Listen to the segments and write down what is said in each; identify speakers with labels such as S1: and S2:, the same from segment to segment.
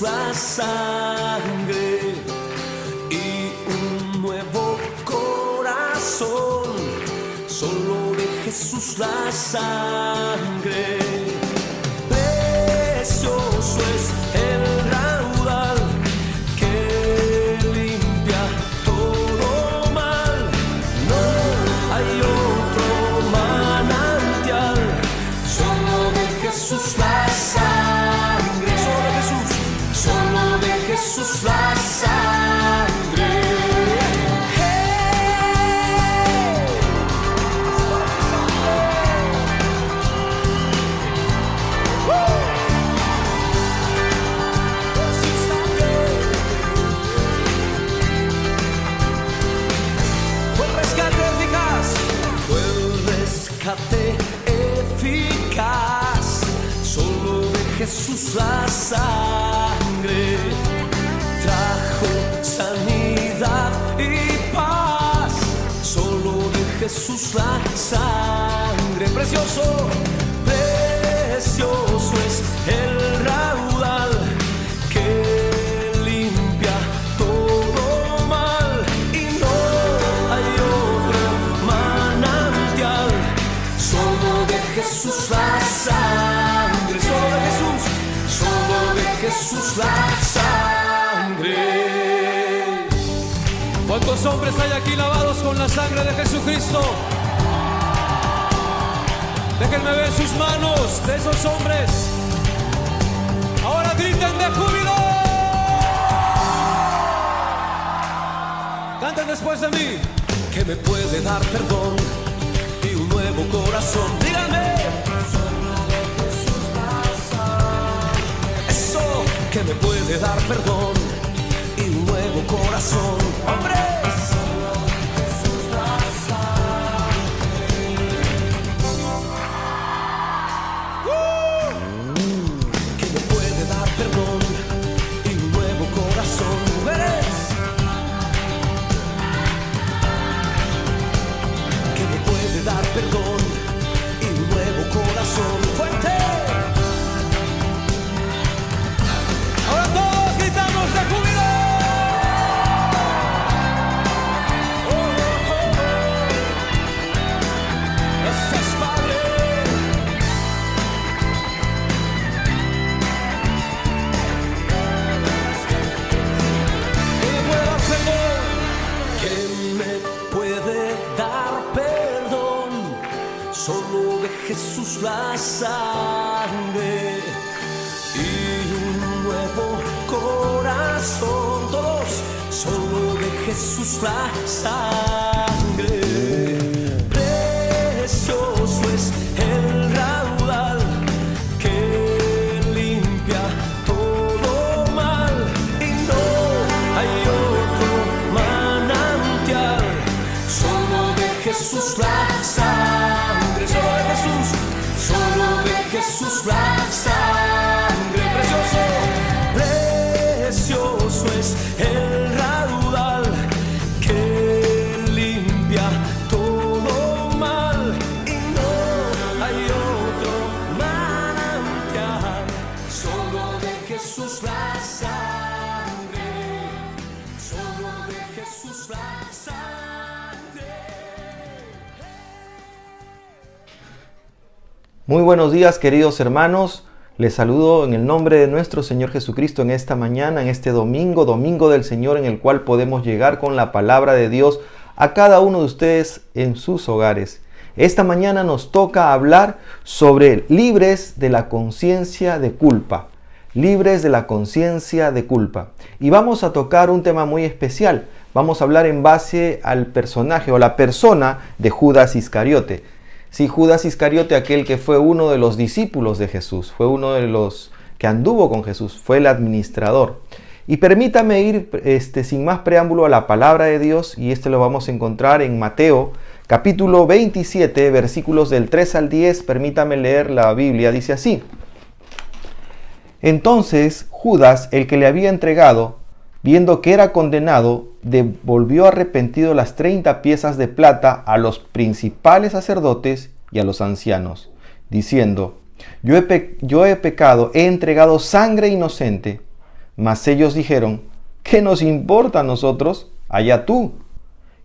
S1: la sangre y un nuevo corazón. Solo de Jesús la sangre. Precioso es el raudal que limpia todo mal. No hay otro manantial. Solo de Jesús la sangre. Solo de Jesús la sangre. Eficaz, solo de Jesús la sangre trajo sanidad y paz. Solo de Jesús la sangre. Precioso, precioso es el raudal que limpia todo mal y no hay otro manantial. Solo de Jesús la sangre, solo de Jesús la sangre.
S2: ¿Cuántos hombres hay aquí lavados con la sangre de Jesucristo? Déjenme ver sus manos de esos hombres. Ahora griten de júbilo. Canten después de mí.
S1: Que me puede dar perdón y un nuevo corazón. Díganme. Eso, que me puede dar perdón y un nuevo corazón. ¡Hombres! Que me puede dar perdón y un nuevo corazón. ¡Mujeres! Que me puede dar perdón y un nuevo corazón. ¡Fuerte!
S2: Ahora todos gritamos de júbilo.
S1: Gracias, Padre. Que me puede dar perdón, solo de Jesús la sangre y un nuevo corazón. Todos, solo de Jesús la sangre. Precioso es el raudal que limpia todo mal y no hay otro manantial. Solo de Jesús la sangre. Solo de Jesús la sangre. Precioso, precioso es el raudal que limpia todo mal y no hay otro manantial. Solo de Jesús la sangre. Solo de Jesús la sangre.
S3: Muy buenos días, queridos hermanos. Les saludo en el nombre de nuestro Señor Jesucristo en esta mañana, en este domingo del Señor, en el cual podemos llegar con la palabra de Dios a cada uno de ustedes en sus hogares. Esta mañana nos toca hablar sobre libres de la conciencia de culpa. Libres de la conciencia de culpa. Y vamos a tocar un tema muy especial. Vamos a hablar en base al personaje o la persona de Judas Iscariote. Sí, Judas Iscariote, aquel que fue uno de los discípulos de Jesús, fue uno de los que anduvo con Jesús, fue el administrador. Y permítame ir sin más preámbulo a la palabra de Dios, y lo vamos a encontrar en Mateo, capítulo 27, versículos del 3 al 10. Permítame leer la Biblia, dice así: Entonces Judas, el que le había entregado, viendo que era condenado, devolvió arrepentido las 30 piezas de plata a los principales sacerdotes y a los ancianos, diciendo: yo he pecado, he entregado sangre inocente. Mas ellos dijeron: ¿qué nos importa a nosotros? Allá tú.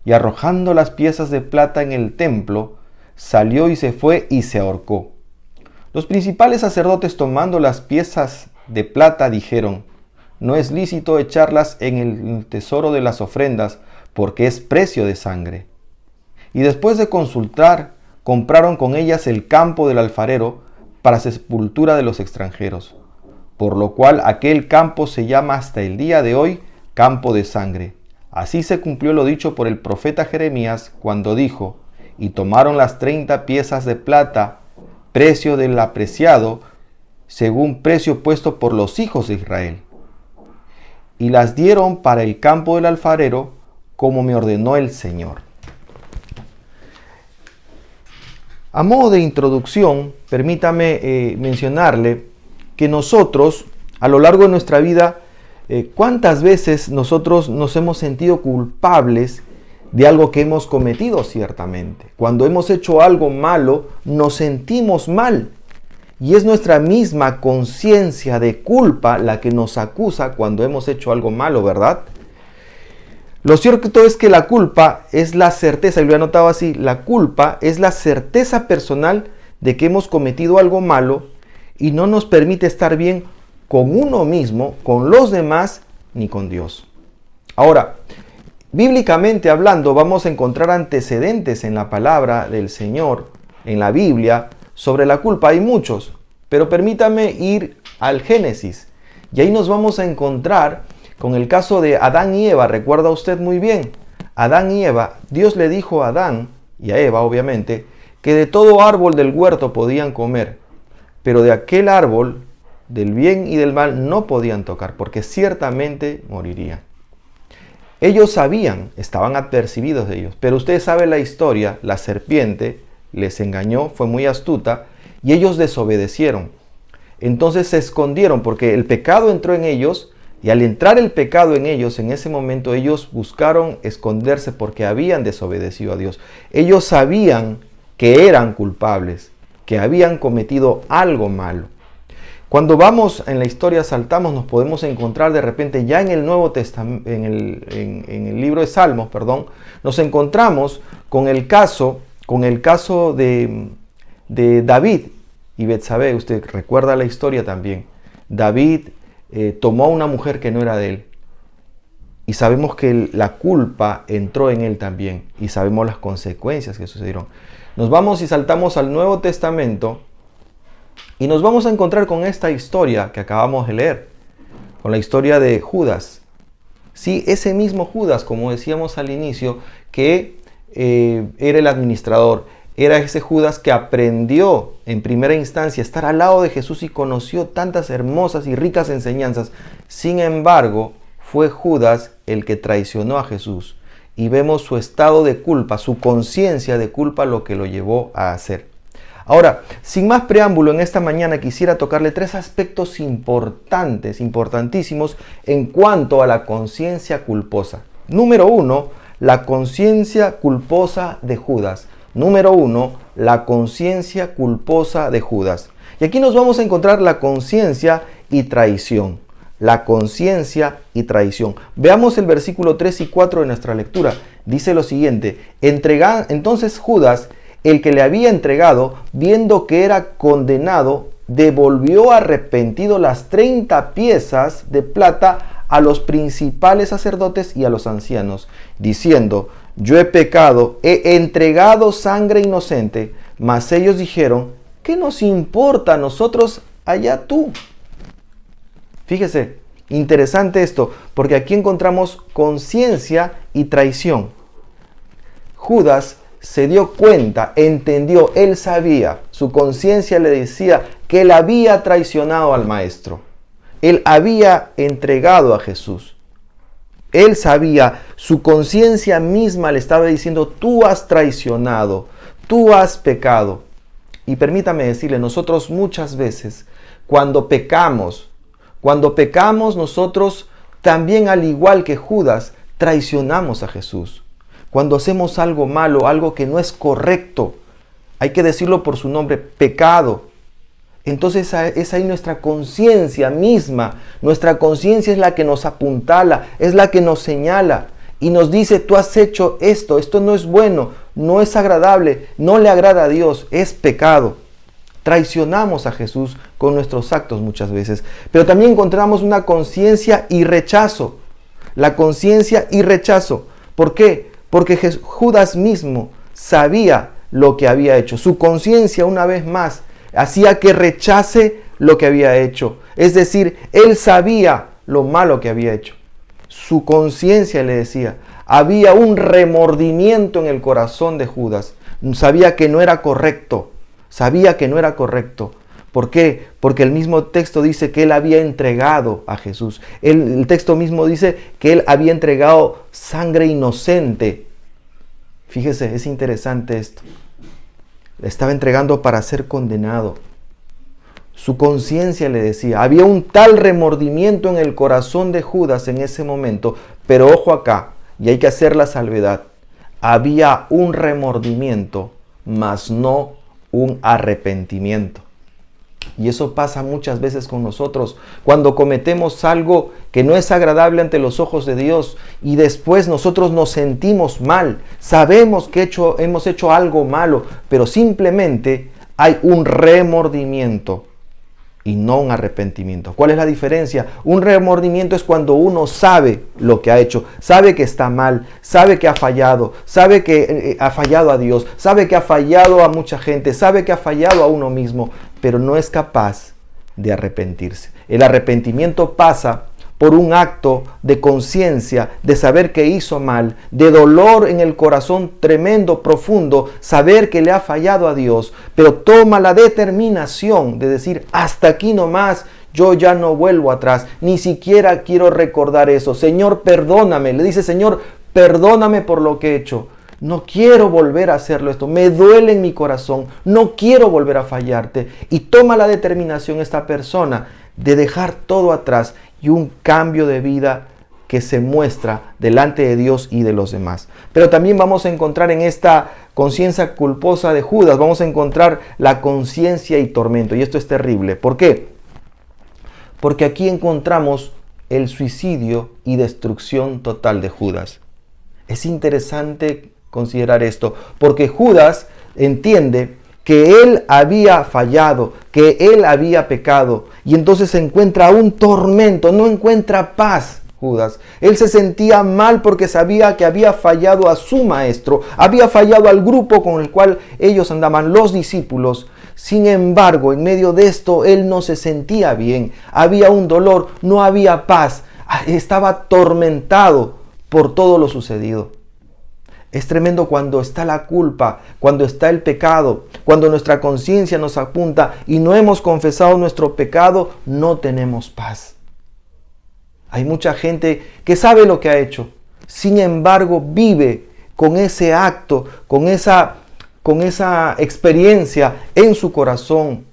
S3: Y arrojando las piezas de plata en el templo, salió y se fue y se ahorcó. Los principales sacerdotes, tomando las piezas de plata, dijeron: no es lícito echarlas en el tesoro de las ofrendas, porque es precio de sangre. Y después de consultar, compraron con ellas el campo del alfarero para sepultura de los extranjeros, por lo cual aquel campo se llama hasta el día de hoy campo de sangre. Así se cumplió lo dicho por el profeta Jeremías cuando dijo: y tomaron las 30 piezas de plata, precio del apreciado, según precio puesto por los hijos de Israel, y las dieron para el campo del alfarero, como me ordenó el Señor. A modo de introducción, permítame mencionarle que nosotros, a lo largo de nuestra vida, ¿cuántas veces nosotros nos hemos sentido culpables de algo que hemos cometido ciertamente? Cuando hemos hecho algo malo, nos sentimos mal. Y es nuestra misma conciencia de culpa la que nos acusa cuando hemos hecho algo malo, ¿verdad? Lo cierto es que la culpa es la certeza, y lo he anotado así: la culpa es la certeza personal de que hemos cometido algo malo y no nos permite estar bien con uno mismo, con los demás, ni con Dios. Ahora, bíblicamente hablando, vamos a encontrar antecedentes en la palabra del Señor, en la Biblia, sobre la culpa. Hay muchos, pero permítame ir al Génesis. Y ahí nos vamos a encontrar con el caso de Adán y Eva. Recuerda usted muy bien, Adán y Eva, Dios le dijo a Adán y a Eva, obviamente, que de todo árbol del huerto podían comer, pero de aquel árbol del bien y del mal no podían tocar, porque ciertamente morirían. Ellos sabían, estaban apercibidos de ellos, pero usted sabe la historia. La serpiente les engañó, fue muy astuta, y ellos desobedecieron. Entonces se escondieron, porque el pecado entró en ellos, y al entrar el pecado en ellos, en ese momento ellos buscaron esconderse porque habían desobedecido a Dios. Ellos sabían que eran culpables, que habían cometido algo malo. Cuando vamos en la historia, saltamos, nos podemos encontrar de repente ya en el Nuevo Testamento, en el libro de Salmos, nos encontramos con el caso de David y Betsabé. Usted recuerda la historia también. David tomó a una mujer que no era de él, y sabemos que la culpa entró en él también, y sabemos las consecuencias que sucedieron. Nos vamos y saltamos al Nuevo Testamento, y nos vamos a encontrar con esta historia que acabamos de leer, con la historia de Judas. Sí, ese mismo Judas, como decíamos al inicio, que era el administrador. Era ese Judas que aprendió en primera instancia a estar al lado de Jesús y conoció tantas hermosas y ricas enseñanzas. Sin embargo, fue Judas el que traicionó a Jesús. Y vemos su estado de culpa, su conciencia de culpa, lo que lo llevó a hacer. Ahora, sin más preámbulo, en esta mañana quisiera tocarle 3 aspectos importantes, importantísimos, en cuanto a la conciencia culposa. Número 1, la conciencia culposa de Judas. Número 1, la conciencia culposa de Judas. Y aquí nos vamos a encontrar la conciencia y traición. La conciencia y traición. Veamos el versículo 3 y 4 de nuestra lectura. Dice lo siguiente: entonces Judas, el que le había entregado, viendo que era condenado, devolvió arrepentido las 30 piezas de plata a los principales sacerdotes y a los ancianos, diciendo: yo he pecado, he entregado sangre inocente. Mas ellos dijeron: ¿qué nos importa a nosotros? Allá tú. Fíjese, interesante esto, porque aquí encontramos conciencia y traición. Judas se dio cuenta, entendió, él sabía, su conciencia le decía que él había traicionado al Maestro. Él había entregado a Jesús. Él sabía, su conciencia misma le estaba diciendo: tú has traicionado, tú has pecado. Y permítame decirle, nosotros muchas veces, cuando pecamos nosotros también, al igual que Judas, traicionamos a Jesús. Cuando hacemos algo malo, algo que no es correcto, hay que decirlo por su nombre, pecado. entonces es ahí nuestra conciencia misma. Nuestra conciencia es la que nos apuntala, es la que nos señala y nos dice: tú has hecho esto, esto no es bueno, no es agradable, no le agrada a Dios, es pecado. Traicionamos a Jesús con nuestros actos muchas veces. Pero también encontramos una conciencia y rechazo. La conciencia y rechazo. ¿Por qué? Porque Judas mismo sabía lo que había hecho. Su conciencia, una vez más, hacía que rechace lo que había hecho. Es decir, él sabía lo malo que había hecho. Su conciencia le decía. Había un remordimiento en el corazón de Judas. Sabía que no era correcto. Sabía que no era correcto. ¿Por qué? Porque el mismo texto dice que él había entregado a Jesús. El texto mismo dice que él había entregado sangre inocente. Fíjese, es interesante esto. Le estaba entregando para ser condenado. Su conciencia le decía, había un tal remordimiento en el corazón de Judas en ese momento, pero ojo acá, y hay que hacer la salvedad. Había un remordimiento, mas no un arrepentimiento. Y eso pasa muchas veces con nosotros cuando cometemos algo que no es agradable ante los ojos de Dios y después nosotros nos sentimos mal. Sabemos que hemos hecho algo malo, pero simplemente hay un remordimiento y no un arrepentimiento. ¿Cuál es la diferencia? Un remordimiento es cuando uno sabe lo que ha hecho, sabe que está mal, sabe que ha fallado, sabe que ha fallado a Dios, sabe que ha fallado a mucha gente, sabe que ha fallado a uno mismo, pero no es capaz de arrepentirse. El arrepentimiento pasa por un acto de conciencia, de saber que hizo mal, de dolor en el corazón tremendo, profundo, saber que le ha fallado a Dios, pero toma la determinación de decir: hasta aquí nomás, yo ya no vuelvo atrás, ni siquiera quiero recordar eso. Señor, perdóname. Le dice: Señor, perdóname por lo que he hecho. No quiero volver a hacerlo esto, me duele en mi corazón, no quiero volver a fallarte. Y toma la determinación esta persona de dejar todo atrás y un cambio de vida que se muestra delante de Dios y de los demás. Pero también vamos a encontrar en esta conciencia culposa de Judas, vamos a encontrar la conciencia y tormento. Y esto es terrible. ¿Por qué? Porque aquí encontramos el suicidio y destrucción total de Judas. Es interesante considerar esto, porque Judas entiende que él había fallado, que él había pecado, y entonces encuentra un tormento, no encuentra paz. Judas, él se sentía mal porque sabía que había fallado a su maestro, había fallado al grupo con el cual ellos andaban, los discípulos. Sin embargo, en medio de esto, él no se sentía bien, había un dolor, no había paz, estaba atormentado por todo lo sucedido. Es tremendo cuando está la culpa, cuando está el pecado, cuando nuestra conciencia nos apunta y no hemos confesado nuestro pecado, no tenemos paz. Hay mucha gente que sabe lo que ha hecho, sin embargo vive con ese acto, con esa experiencia en su corazón,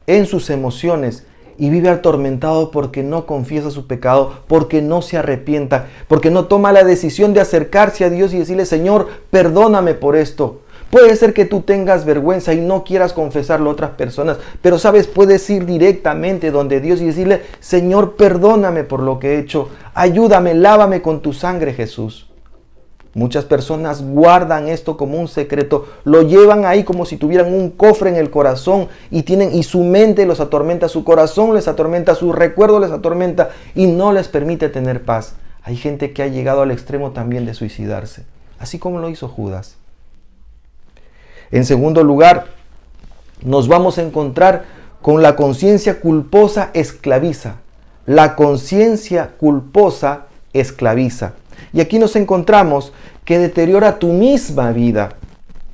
S3: en sus emociones, y vive atormentado porque no confiesa su pecado, porque no se arrepienta, porque no toma la decisión de acercarse a Dios y decirle: Señor, perdóname por esto. Puede ser que tú tengas vergüenza y no quieras confesarlo a otras personas, pero sabes, puedes ir directamente donde Dios y decirle: Señor, perdóname por lo que he hecho, ayúdame, lávame con tu sangre, Jesús. Muchas personas guardan esto como un secreto, lo llevan ahí como si tuvieran un cofre en el corazón y su mente los atormenta, su corazón les atormenta, su recuerdo les atormenta y no les permite tener paz. Hay gente que ha llegado al extremo también de suicidarse, así como lo hizo Judas. En segundo lugar, nos vamos a encontrar con la conciencia culposa esclaviza. La conciencia culposa esclaviza. Y aquí nos encontramos que deteriora tu misma vida.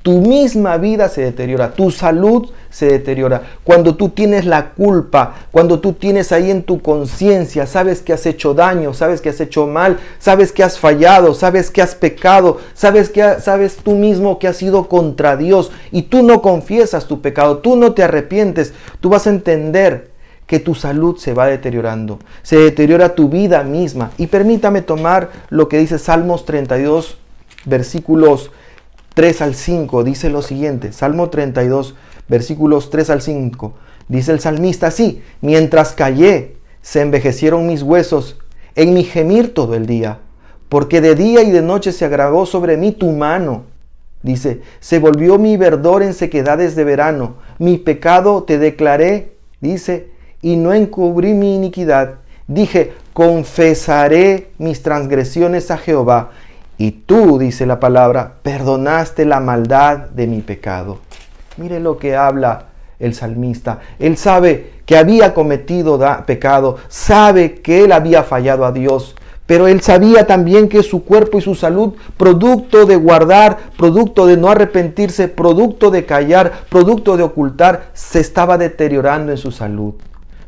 S3: Tu misma vida se deteriora, tu salud se deteriora. Cuando tú tienes la culpa, cuando tú tienes ahí en tu conciencia, sabes que has hecho daño, sabes que has hecho mal, sabes que has fallado, sabes que has pecado, sabes tú mismo que has ido contra Dios y tú no confiesas tu pecado, tú no te arrepientes, tú vas a entender que tu salud se va deteriorando, se deteriora tu vida misma. Y permítame tomar lo que dice Salmos 32, versículos 3 al 5, dice lo siguiente, Salmo 32, versículos 3 al 5. Dice el salmista así: mientras callé, se envejecieron mis huesos en mi gemir todo el día, porque de día y de noche se agravó sobre mí tu mano. Dice, se volvió mi verdor en sequedades de verano, mi pecado te declaré, dice, y no encubrí mi iniquidad. Dije, confesaré mis transgresiones a Jehová, y tú, dice la palabra, perdonaste la maldad de mi pecado. Mire lo que habla el salmista. Él sabe que había cometido pecado, sabe que él había fallado a Dios, pero él sabía también que su cuerpo y su salud, producto de guardar, producto de no arrepentirse, producto de callar, producto de ocultar, se estaba deteriorando en su salud.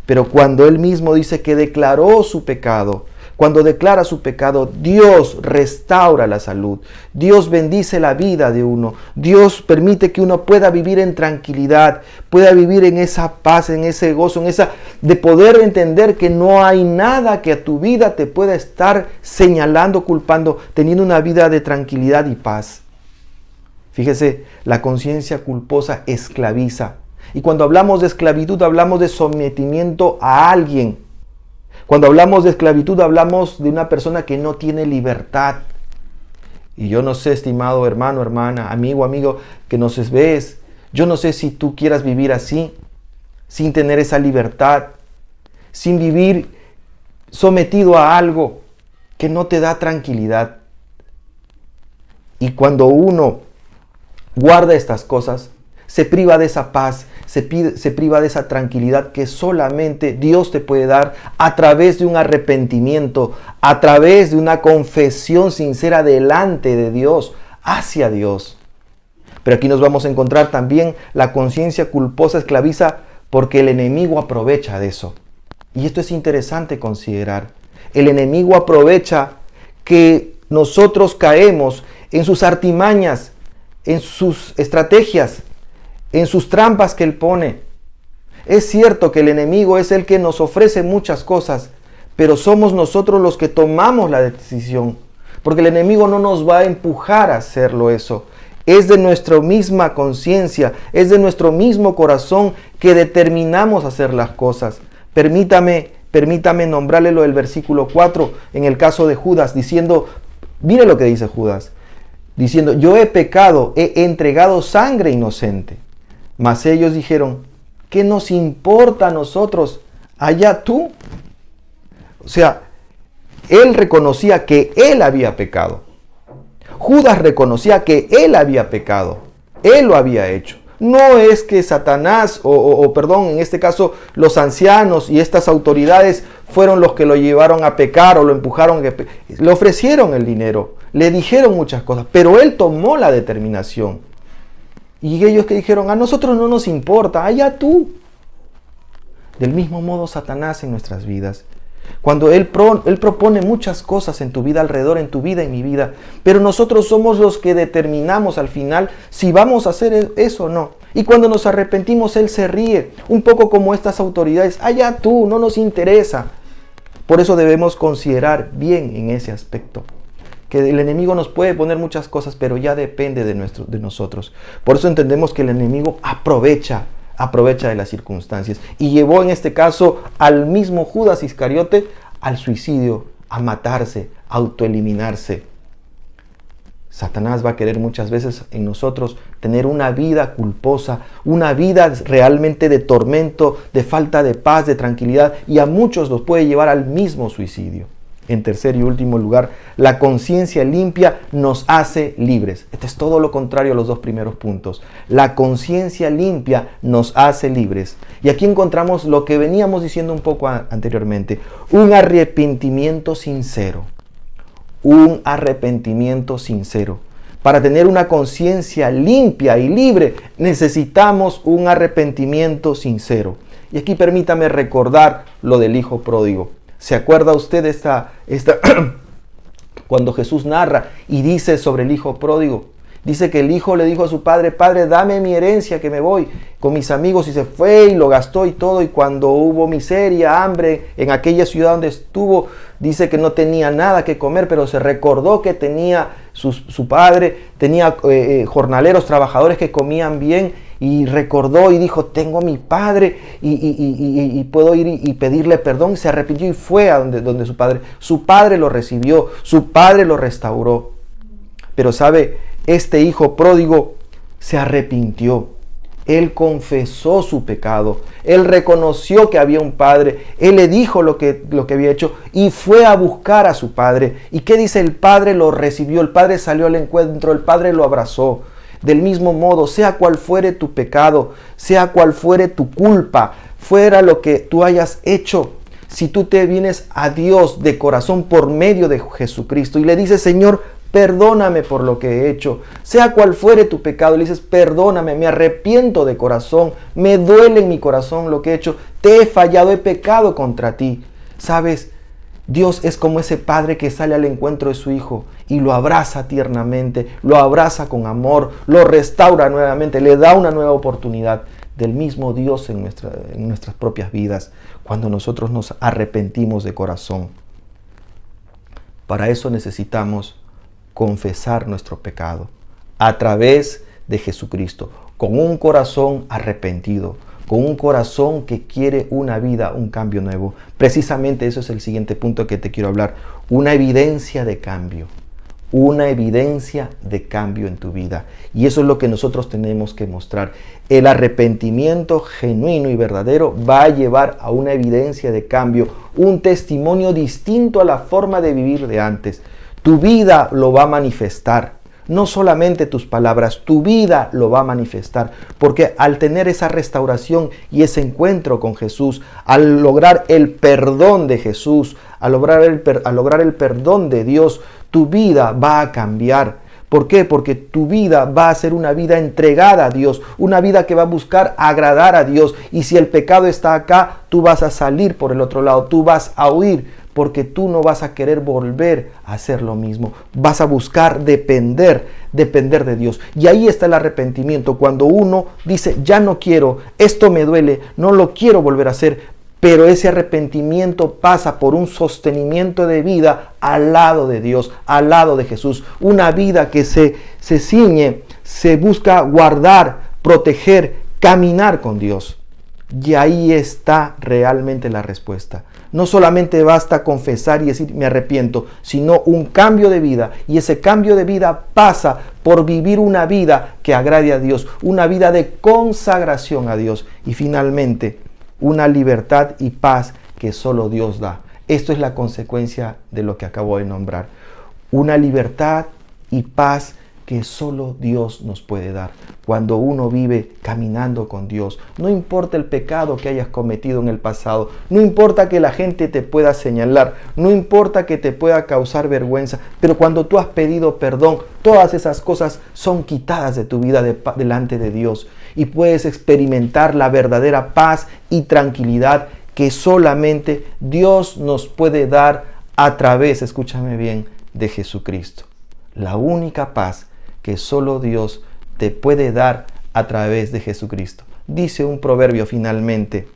S3: Pero cuando él mismo dice que declaró su pecado, cuando declara su pecado, Dios restaura la salud. Dios bendice la vida de uno. Dios permite que uno pueda vivir en tranquilidad, pueda vivir en esa paz, en ese gozo, en esa de poder entender que no hay nada que a tu vida te pueda estar señalando, culpando, teniendo una vida de tranquilidad y paz. Fíjese, la conciencia culposa esclaviza. Y cuando hablamos de esclavitud, hablamos de sometimiento a alguien. Cuando hablamos de esclavitud, hablamos de una persona que no tiene libertad. Y yo no sé, estimado hermano, hermana, amigo, que nos ves, yo no sé si tú quieras vivir así, sin tener esa libertad, sin vivir sometido a algo que no te da tranquilidad. Y cuando uno guarda estas cosas, se priva de esa paz, se priva de esa tranquilidad que solamente Dios te puede dar a través de un arrepentimiento, a través de una confesión sincera delante de Dios, hacia Dios. Pero aquí nos vamos a encontrar también la conciencia culposa esclaviza porque el enemigo aprovecha de eso. Y esto es interesante considerar. El enemigo aprovecha que nosotros caemos en sus artimañas, en sus estrategias, en sus trampas que él pone. Es cierto que el enemigo es el que nos ofrece muchas cosas, pero somos nosotros los que tomamos la decisión, porque el enemigo no nos va a empujar a hacerlo eso. Es de nuestra misma conciencia, es de nuestro mismo corazón que determinamos hacer las cosas. Permítame nombrarle lo del versículo 4 en el caso de Judas, diciendo, mire lo que dice Judas, diciendo, yo he pecado, he entregado sangre inocente. Mas ellos dijeron, ¿qué nos importa a nosotros? Allá tú. O sea, él reconocía que él había pecado. Judas reconocía que él había pecado. Él lo había hecho. No es que Satanás, perdón, en este caso los ancianos y estas autoridades fueron los que lo llevaron a pecar o lo empujaron. Le ofrecieron el dinero, le dijeron muchas cosas, pero él tomó la determinación. Y ellos que dijeron, a nosotros no nos importa, allá tú. Del mismo modo Satanás en nuestras vidas. Cuando él propone muchas cosas en tu vida, alrededor, en tu vida y mi vida. Pero nosotros somos los que determinamos al final si vamos a hacer eso o no. Y cuando nos arrepentimos, él se ríe. Un poco como estas autoridades, allá tú, no nos interesa. Por eso debemos considerar bien en ese aspecto. Que el enemigo nos puede poner muchas cosas, pero ya depende de nosotros. Por eso entendemos que el enemigo aprovecha de las circunstancias. Y llevó en este caso al mismo Judas Iscariote al suicidio, a matarse, a autoeliminarse. Satanás va a querer muchas veces en nosotros tener una vida culposa, una vida realmente de tormento, de falta de paz, de tranquilidad, y a muchos los puede llevar al mismo suicidio. En tercer y último lugar, la conciencia limpia nos hace libres. Este es todo lo contrario a los dos primeros puntos. La conciencia limpia nos hace libres. Y aquí encontramos lo que veníamos diciendo un poco anteriormente. Un arrepentimiento sincero. Un arrepentimiento sincero. Para tener una conciencia limpia y libre, necesitamos un arrepentimiento sincero. Y aquí permítame recordar lo del hijo pródigo. ¿Se acuerda usted esta cuando Jesús narra y dice sobre el hijo pródigo? Dice que el hijo le dijo a su padre, Padre, dame mi herencia que me voy con mis amigos, y se fue y lo gastó y todo. Y cuando hubo miseria, hambre en aquella ciudad donde estuvo, dice que no tenía nada que comer, pero se recordó que tenía su padre, tenía jornaleros, trabajadores que comían bien. y recordó y dijo, tengo a mi padre y puedo ir y pedirle perdón. Se arrepintió y fue a donde su padre. Su padre lo recibió, su padre lo restauró. Pero sabe, este hijo pródigo se arrepintió. Él confesó su pecado. Él reconoció que había un padre. Él le dijo lo que había hecho y fue a buscar a su padre. ¿Y qué dice? El padre lo recibió. El padre salió al encuentro. El padre lo abrazó. Del mismo modo, sea cual fuere tu pecado, sea cual fuere tu culpa, fuera lo que tú hayas hecho, si tú te vienes a Dios de corazón por medio de Jesucristo y le dices, Señor, perdóname por lo que he hecho, sea cual fuere tu pecado, le dices, perdóname, me arrepiento de corazón, me duele en mi corazón lo que he hecho, te he fallado, he pecado contra ti. ¿Sabes? Dios es como ese padre que sale al encuentro de su hijo y lo abraza tiernamente, lo abraza con amor, lo restaura nuevamente, le da una nueva oportunidad. Del mismo Dios en nuestras propias vidas, cuando nosotros nos arrepentimos de corazón. Para eso necesitamos confesar nuestro pecado a través de Jesucristo, con un corazón arrepentido, con un corazón que quiere una vida, un cambio nuevo. Precisamente eso es el siguiente punto que te quiero hablar. Una evidencia de cambio. Una evidencia de cambio en tu vida. Y eso es lo que nosotros tenemos que mostrar. El arrepentimiento genuino y verdadero va a llevar a una evidencia de cambio, un testimonio distinto a la forma de vivir de antes. Tu vida lo va a manifestar. No solamente tus palabras, tu vida lo va a manifestar, porque al tener esa restauración y ese encuentro con Jesús, al lograr el perdón de Jesús, al lograr el perdón de Dios, tu vida va a cambiar. ¿Por qué? Porque tu vida va a ser una vida entregada a Dios, una vida que va a buscar agradar a Dios. Y si el pecado está acá, tú vas a salir por el otro lado, tú vas a huir, porque tú no vas a querer volver a hacer lo mismo. Vas a buscar depender de Dios. Y ahí está el arrepentimiento, cuando uno dice, ya no quiero, esto me duele, no lo quiero volver a hacer. Pero ese arrepentimiento pasa por un sostenimiento de vida al lado de Dios, al lado de Jesús. Una vida que se ciñe, se busca guardar, proteger, caminar con Dios. Y ahí está realmente la respuesta. No solamente basta confesar y decir me arrepiento, sino un cambio de vida. Y ese cambio de vida pasa por vivir una vida que agrade a Dios, una vida de consagración a Dios. Y finalmente, una libertad y paz que solo Dios da. Esto es la consecuencia de lo que acabo de nombrar. Una libertad y paz que solo Dios nos puede dar. Cuando uno vive caminando con Dios, no importa el pecado que hayas cometido en el pasado, no importa que la gente te pueda señalar, no importa que te pueda causar vergüenza, pero cuando tú has pedido perdón, todas esas cosas son quitadas de tu vida delante de Dios y puedes experimentar la verdadera paz y tranquilidad que solamente Dios nos puede dar a través, escúchame bien, de Jesucristo. La única paz que solo Dios te puede dar a través de Jesucristo. Dice un proverbio finalmente,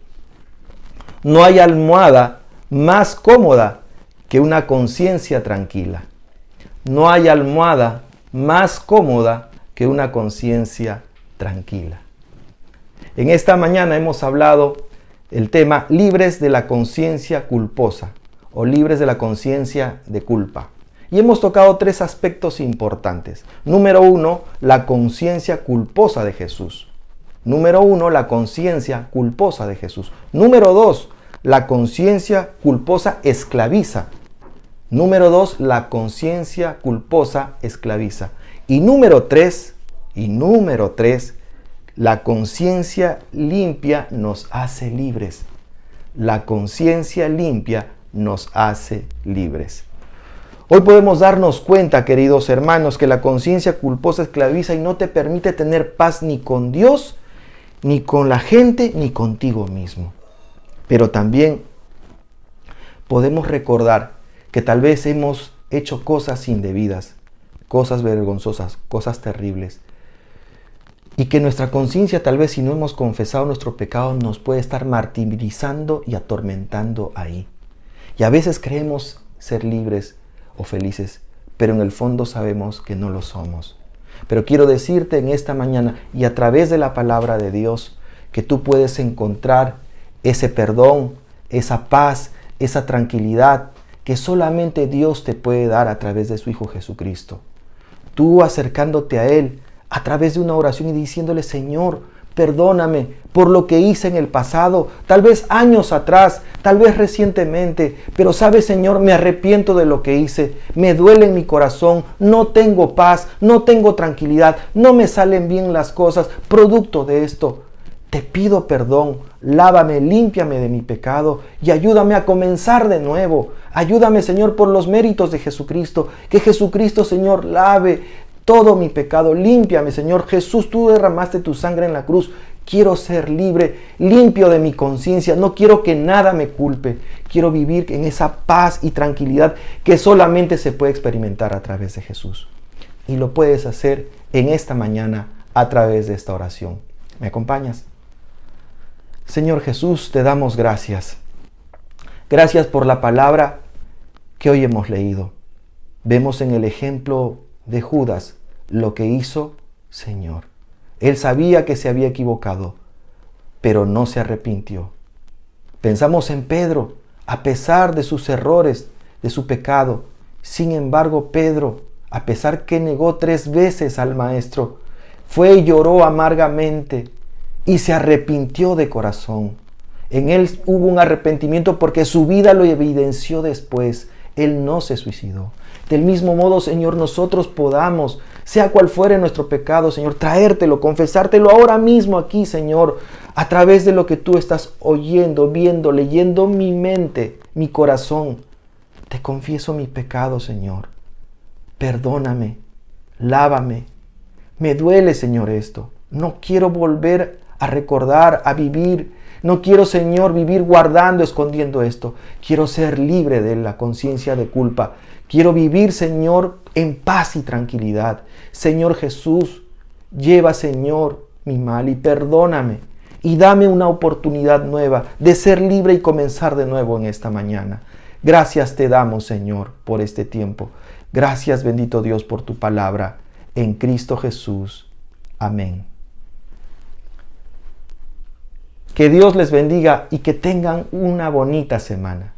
S3: no hay almohada más cómoda que una conciencia tranquila. No hay almohada más cómoda que una conciencia tranquila. En esta mañana hemos hablado el tema libres de la conciencia culposa o libres de la conciencia de culpa. Y hemos tocado tres aspectos importantes. Número 1, la conciencia culposa de Jesús. Número 1, la conciencia culposa de Jesús. Número 2, la conciencia culposa esclaviza. Número 2, la conciencia culposa esclaviza. Y número 3, la conciencia limpia nos hace libres. La conciencia limpia nos hace libres. Hoy podemos darnos cuenta, queridos hermanos, que la conciencia culposa esclaviza y no te permite tener paz ni con Dios, ni con la gente, ni contigo mismo. Pero también podemos recordar que tal vez hemos hecho cosas indebidas, cosas vergonzosas, cosas terribles. Y que nuestra conciencia, tal vez si no hemos confesado nuestro pecado, nos puede estar martirizando y atormentando ahí. Y a veces creemos ser libres o felices, pero en el fondo sabemos que no lo somos. Pero quiero decirte en esta mañana y a través de la palabra de Dios que tú puedes encontrar ese perdón, esa paz, esa tranquilidad que solamente Dios te puede dar a través de su Hijo Jesucristo. Tú acercándote a Él a través de una oración y diciéndole: Señor, perdóname por lo que hice en el pasado, tal vez años atrás, tal vez recientemente, pero sabes, Señor, me arrepiento de lo que hice, me duele en mi corazón, no tengo paz, no tengo tranquilidad, no me salen bien las cosas, producto de esto. Te pido perdón, lávame, límpiame de mi pecado y ayúdame a comenzar de nuevo. Ayúdame, Señor, por los méritos de Jesucristo, que Jesucristo, Señor, lave todo mi pecado. Límpiame, Señor. Jesús, tú derramaste tu sangre en la cruz. Quiero ser libre, limpio de mi conciencia. No quiero que nada me culpe. Quiero vivir en esa paz y tranquilidad que solamente se puede experimentar a través de Jesús. Y lo puedes hacer en esta mañana a través de esta oración. ¿Me acompañas? Señor Jesús, te damos gracias. Gracias por la palabra que hoy hemos leído. Vemos en el ejemplo de Judas lo que hizo, Señor. Él sabía que se había equivocado, pero no se arrepintió. Pensamos en Pedro, a pesar de sus errores, de su pecado. Sin embargo, Pedro, a pesar que negó 3 veces al Maestro, fue y lloró amargamente y se arrepintió de corazón. En él hubo un arrepentimiento porque su vida lo evidenció después. Él no se suicidó. Del mismo modo, Señor, nosotros podamos, sea cual fuere nuestro pecado, Señor, traértelo, confesártelo ahora mismo aquí, Señor, a través de lo que tú estás oyendo, viendo, leyendo mi mente, mi corazón. Te confieso mi pecado, Señor. Perdóname, lávame. Me duele, Señor, esto. No quiero volver a recordar, a vivir. No quiero, Señor, vivir guardando, escondiendo esto. Quiero ser libre de la conciencia de culpa. Quiero vivir, Señor, en paz y tranquilidad. Señor Jesús, lleva, Señor, mi mal y perdóname. Y dame una oportunidad nueva de ser libre y comenzar de nuevo en esta mañana. Gracias te damos, Señor, por este tiempo. Gracias, bendito Dios, por tu palabra. En Cristo Jesús. Amén. Que Dios les bendiga y que tengan una bonita semana.